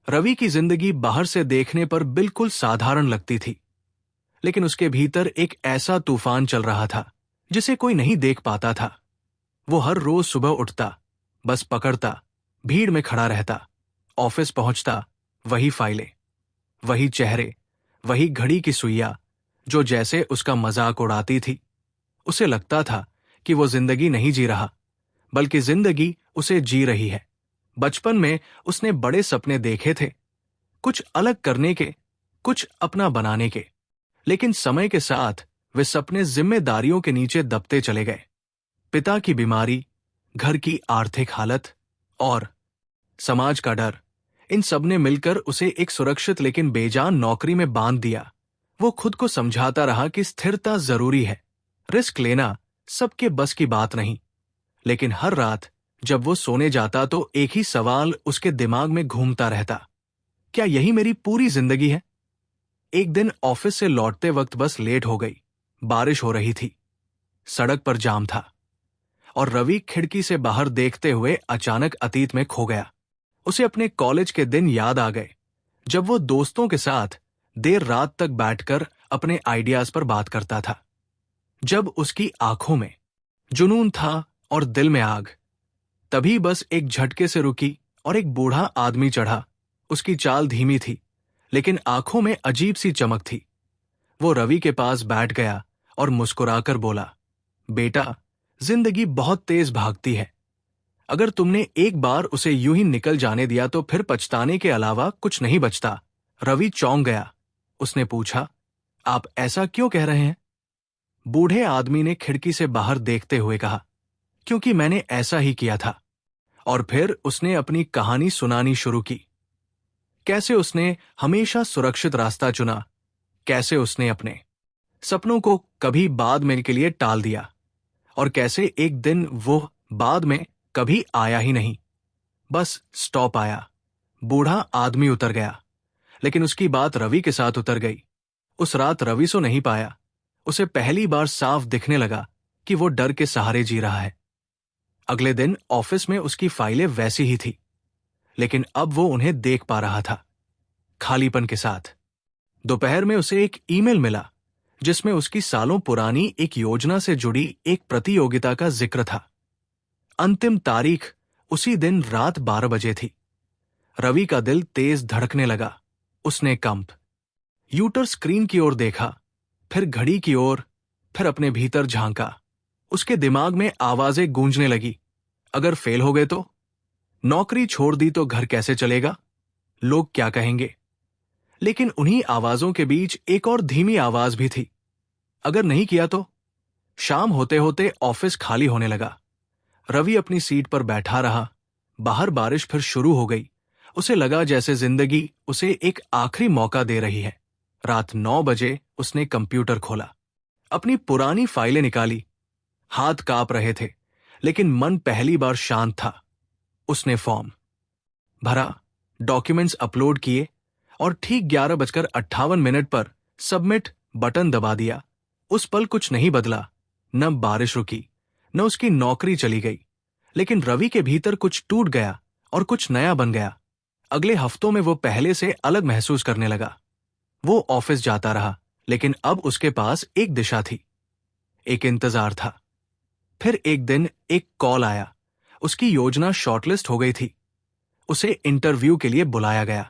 रवि की जिंदगी बाहर से देखने पर बिल्कुल साधारण लगती थी, लेकिन उसके भीतर एक ऐसा तूफान चल रहा था जिसे कोई नहीं देख पाता था। वो हर रोज सुबह उठता, बस पकड़ता, भीड़ में खड़ा रहता, ऑफिस पहुंचता, वही फाइलें, वही चेहरे, वही घड़ी की सुइयां जो जैसे उसका मजाक उड़ाती थी। उसे लगता था कि वो जिंदगी नहीं जी रहा, बल्कि जिंदगी उसे जी रही है। बचपन में उसने बड़े सपने देखे थे, कुछ अलग करने के, कुछ अपना बनाने के, लेकिन समय के साथ वे सपने जिम्मेदारियों के नीचे दबते चले गए। पिता की बीमारी, घर की आर्थिक हालत और समाज का डर, इन सब ने मिलकर उसे एक सुरक्षित लेकिन बेजान नौकरी में बांध दिया। वो खुद को समझाता रहा कि स्थिरता जरूरी है, रिस्क लेना सबके बस की बात नहीं। लेकिन हर रात जब वो सोने जाता तो एक ही सवाल उसके दिमाग में घूमता रहता, क्या यही मेरी पूरी जिंदगी है? एक दिन ऑफिस से लौटते वक्त बस लेट हो गई। बारिश हो रही थी, सड़क पर जाम था, और रवि खिड़की से बाहर देखते हुए अचानक अतीत में खो गया। उसे अपने कॉलेज के दिन याद आ गए, जब वो दोस्तों के साथ देर रात तक बैठकर अपने आइडियाज पर बात करता था। जब उसकी आंखों में जुनून था और दिल में आग। तभी बस एक झटके से रुकी और एक बूढ़ा आदमी चढ़ा। उसकी चाल धीमी थी, लेकिन आंखों में अजीब सी चमक थी। वो रवि के पास बैठ गया और मुस्कुराकर बोला, बेटा, जिंदगी बहुत तेज भागती है। अगर तुमने एक बार उसे यूं ही निकल जाने दिया तो फिर पछताने के अलावा कुछ नहीं बचता। रवि चौंक गया। उसने पूछा, आप ऐसा क्यों कह रहे हैं? बूढ़े आदमी ने खिड़की से बाहर देखते हुए कहा, क्योंकि मैंने ऐसा ही किया था। और फिर उसने अपनी कहानी सुनानी शुरू की। कैसे उसने हमेशा सुरक्षित रास्ता चुना, कैसे उसने अपने सपनों को कभी बाद में के लिए टाल दिया, और कैसे एक दिन वो बाद में कभी आया ही नहीं। बस स्टॉप आया, बूढ़ा आदमी उतर गया, लेकिन उसकी बात रवि के साथ उतर गई। उस रात रवि सो नहीं पाया। उसे पहली बार साफ दिखने लगा कि वो डर के सहारे जी रहा है। अगले दिन ऑफिस में उसकी फाइलें वैसी ही थी, लेकिन अब वो उन्हें देख पा रहा था, खालीपन के साथ। दोपहर में उसे एक ईमेल मिला, जिसमें उसकी सालों पुरानी एक योजना से जुड़ी एक प्रतियोगिता का जिक्र था। अंतिम तारीख उसी दिन रात 12 बजे थी। रवि का दिल तेज धड़कने लगा। उसने कंप यूटर स्क्रीन की ओर देखा, फिर घड़ी की ओर, फिर अपने भीतर झांका। उसके दिमाग में आवाजें गूंजने लगी, अगर फेल हो गए तो? नौकरी छोड़ दी तो घर कैसे चलेगा? लोग क्या कहेंगे? लेकिन उन्हीं आवाजों के बीच एक और धीमी आवाज भी थी, अगर नहीं किया तो? शाम होते होते ऑफिस खाली होने लगा। रवि अपनी सीट पर बैठा रहा। बाहर बारिश फिर शुरू हो गई। उसे लगा जैसे जिंदगी उसे एक आखिरी मौका दे रही है। रात 9 बजे उसने कंप्यूटर खोला, अपनी पुरानी फाइलें निकाली। हाथ कांप रहे थे, लेकिन मन पहली बार शांत था। उसने फॉर्म भरा, डॉक्यूमेंट्स अपलोड किए, और ठीक 11:58 पर सबमिट बटन दबा दिया। उस पल कुछ नहीं बदला, न बारिश रुकी, न उसकी नौकरी चली गई, लेकिन रवि के भीतर कुछ टूट गया और कुछ नया बन गया। अगले हफ्तों में वो पहले से अलग महसूस करने लगा। वो ऑफिस जाता रहा, लेकिन अब उसके पास एक दिशा थी, एक इंतजार था। फिर एक दिन एक कॉल आया। उसकी योजना शॉर्टलिस्ट हो गई थी। उसे इंटरव्यू के लिए बुलाया गया।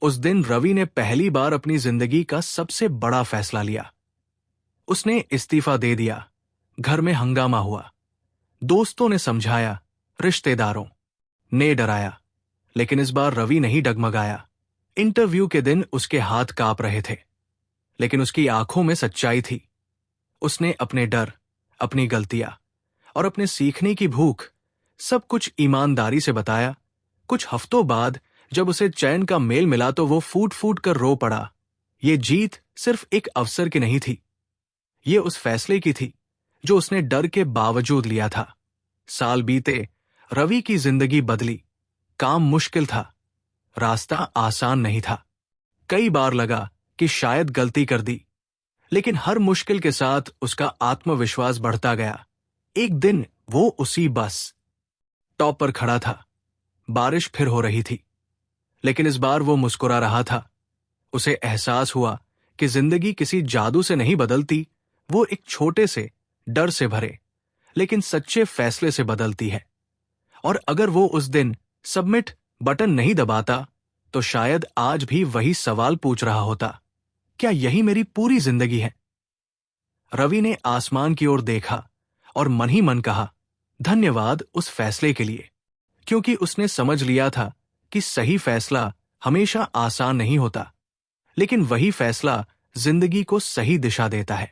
उस दिन रवि ने पहली बार अपनी जिंदगी का सबसे बड़ा फैसला लिया। उसने इस्तीफा दे दिया। घर में हंगामा हुआ। दोस्तों ने समझाया, रिश्तेदारों ने डराया, लेकिन इस बार रवि नहीं डगमगाया। इंटरव्यू के दिन उसके हाथ कांप रहे थे, लेकिन उसकी आंखों में सच्चाई थी। उसने अपने डर, अपनी गलतियां और अपने सीखने की भूख सब कुछ ईमानदारी से बताया। कुछ हफ्तों बाद जब उसे चैन का मेल मिला तो वो फूट फूट कर रो पड़ा। ये जीत सिर्फ एक अवसर की नहीं थी, ये उस फैसले की थी जो उसने डर के बावजूद लिया था। साल बीते, रवि की जिंदगी बदली। काम मुश्किल था, रास्ता आसान नहीं था। कई बार लगा कि शायद गलती कर दी, लेकिन हर मुश्किल के साथ उसका आत्मविश्वास बढ़ता गया। एक दिन वो उसी बस स्टॉप पर खड़ा था। बारिश फिर हो रही थी। लेकिन इस बार वो मुस्कुरा रहा था। उसे एहसास हुआ कि जिंदगी किसी जादू से नहीं बदलती, वो एक छोटे से, डर से भरे लेकिन सच्चे फैसले से बदलती है। और अगर वो उस दिन सबमिट बटन नहीं दबाता, तो शायद आज भी वही सवाल पूछ रहा होता, क्या यही मेरी पूरी जिंदगी है? रवि ने आसमान की ओर देखा और मन ही मन कहा, धन्यवाद उस फैसले के लिए, क्योंकि उसने समझ लिया था कि सही फैसला हमेशा आसान नहीं होता, लेकिन वही फैसला जिंदगी को सही दिशा देता है।